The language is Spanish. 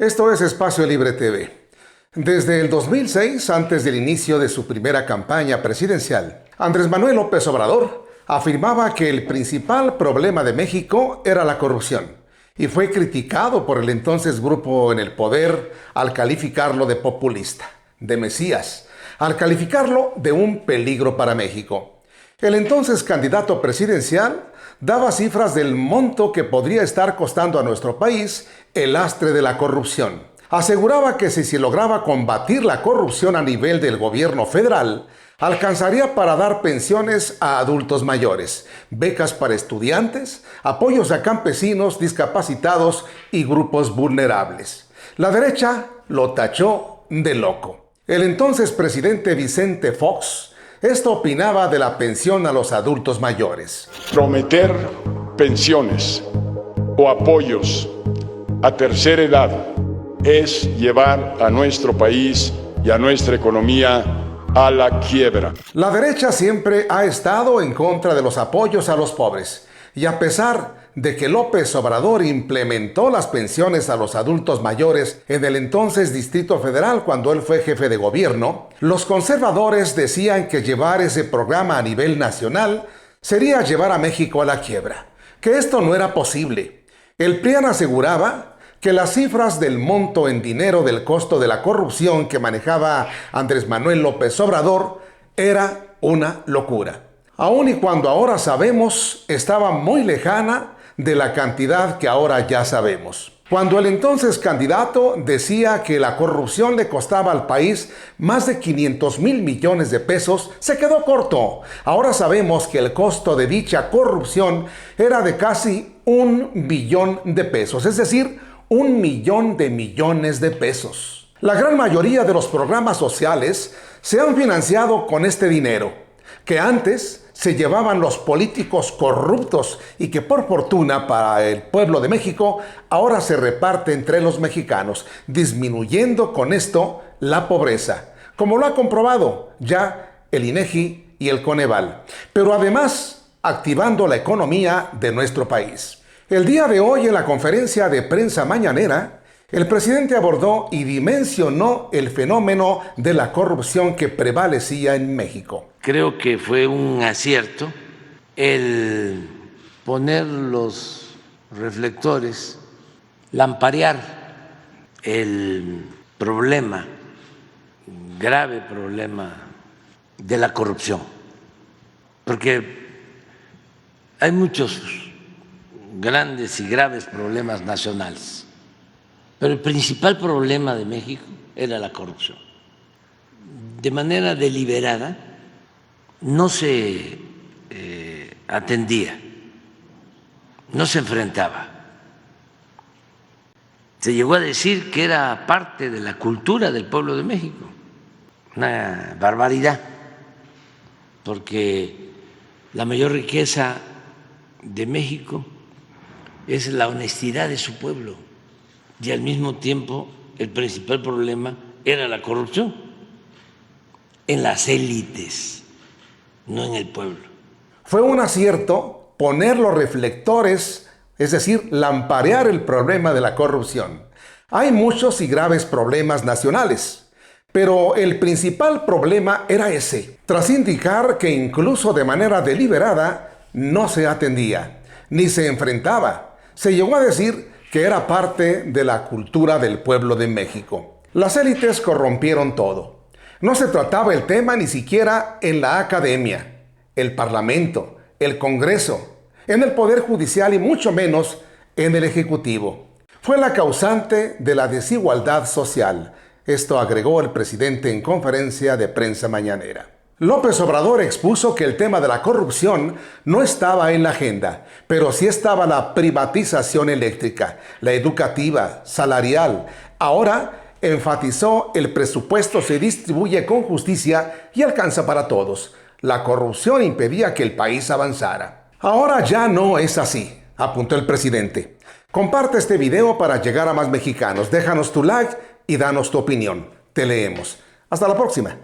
Esto es Espacio Libre TV. Desde el 2006, antes del inicio de su primera campaña presidencial, Andrés Manuel López Obrador afirmaba que el principal problema de México era la corrupción y fue criticado por el entonces grupo en el poder al calificarlo de populista, de mesías, al calificarlo de un peligro para México. El entonces candidato presidencial daba cifras del monto que podría estar costando a nuestro país el lastre de la corrupción. Aseguraba que si se lograba combatir la corrupción a nivel del gobierno federal, alcanzaría para dar pensiones a adultos mayores, becas para estudiantes, apoyos a campesinos, discapacitados y grupos vulnerables. La derecha lo tachó de loco. El entonces presidente Vicente Fox esto opinaba de la pensión a los adultos mayores. Prometer pensiones o apoyos a tercera edad es llevar a nuestro país y a nuestra economía a la quiebra. La derecha siempre ha estado en contra de los apoyos a los pobres. Y a pesar de que López Obrador implementó las pensiones a los adultos mayores en el entonces Distrito Federal cuando él fue jefe de gobierno, los conservadores decían que llevar ese programa a nivel nacional sería llevar a México a la quiebra, que esto no era posible. El PRIAN aseguraba que las cifras del monto en dinero del costo de la corrupción que manejaba Andrés Manuel López Obrador era una locura. Aun y cuando ahora sabemos, estaba muy lejana de la cantidad que ahora ya sabemos. Cuando el entonces candidato decía que la corrupción le costaba al país más de 500,000 millones de pesos, se quedó corto. Ahora sabemos que el costo de dicha corrupción era de casi 1 billón de pesos, es decir, 1 millón de millones de pesos. La gran mayoría de los programas sociales se han financiado con este dinero, que antes se llevaban los políticos corruptos y que por fortuna para el pueblo de México ahora se reparte entre los mexicanos, disminuyendo con esto la pobreza, como lo ha comprobado ya el INEGI y el Coneval, pero además activando la economía de nuestro país. El día de hoy en la conferencia de prensa mañanera, el presidente abordó y dimensionó el fenómeno de la corrupción que prevalecía en México. Creo que fue un acierto el poner los reflectores, lamparear el problema, grave problema de la corrupción, porque hay muchos grandes y graves problemas nacionales, pero el principal problema de México era la corrupción. De manera deliberada no se atendía, no se enfrentaba. Se llegó a decir que era parte de la cultura del pueblo de México, una barbaridad, porque la mayor riqueza de México es la honestidad de su pueblo y al mismo tiempo el principal problema era la corrupción en las élites, no en el pueblo. Fue un acierto poner los reflectores, es decir, lamparear el problema de la corrupción. Hay muchos y graves problemas nacionales, pero el principal problema era ese, tras indicar que incluso de manera deliberada no se atendía, ni se enfrentaba. Se llegó a decir que era parte de la cultura del pueblo de México. Las élites corrompieron todo. No se trataba el tema ni siquiera en la academia, el Parlamento, el Congreso, en el Poder Judicial y mucho menos en el Ejecutivo. Fue la causante de la desigualdad social. Esto agregó el presidente en conferencia de prensa mañanera. López Obrador expuso que el tema de la corrupción no estaba en la agenda, pero sí estaba la privatización eléctrica, la educativa, salarial. Ahora enfatizó el presupuesto se distribuye con justicia y alcanza para todos. La corrupción impedía que el país avanzara. Ahora ya no es así, apuntó el presidente. Comparte este video para llegar a más mexicanos. Déjanos tu like y danos tu opinión. Te leemos. Hasta la próxima.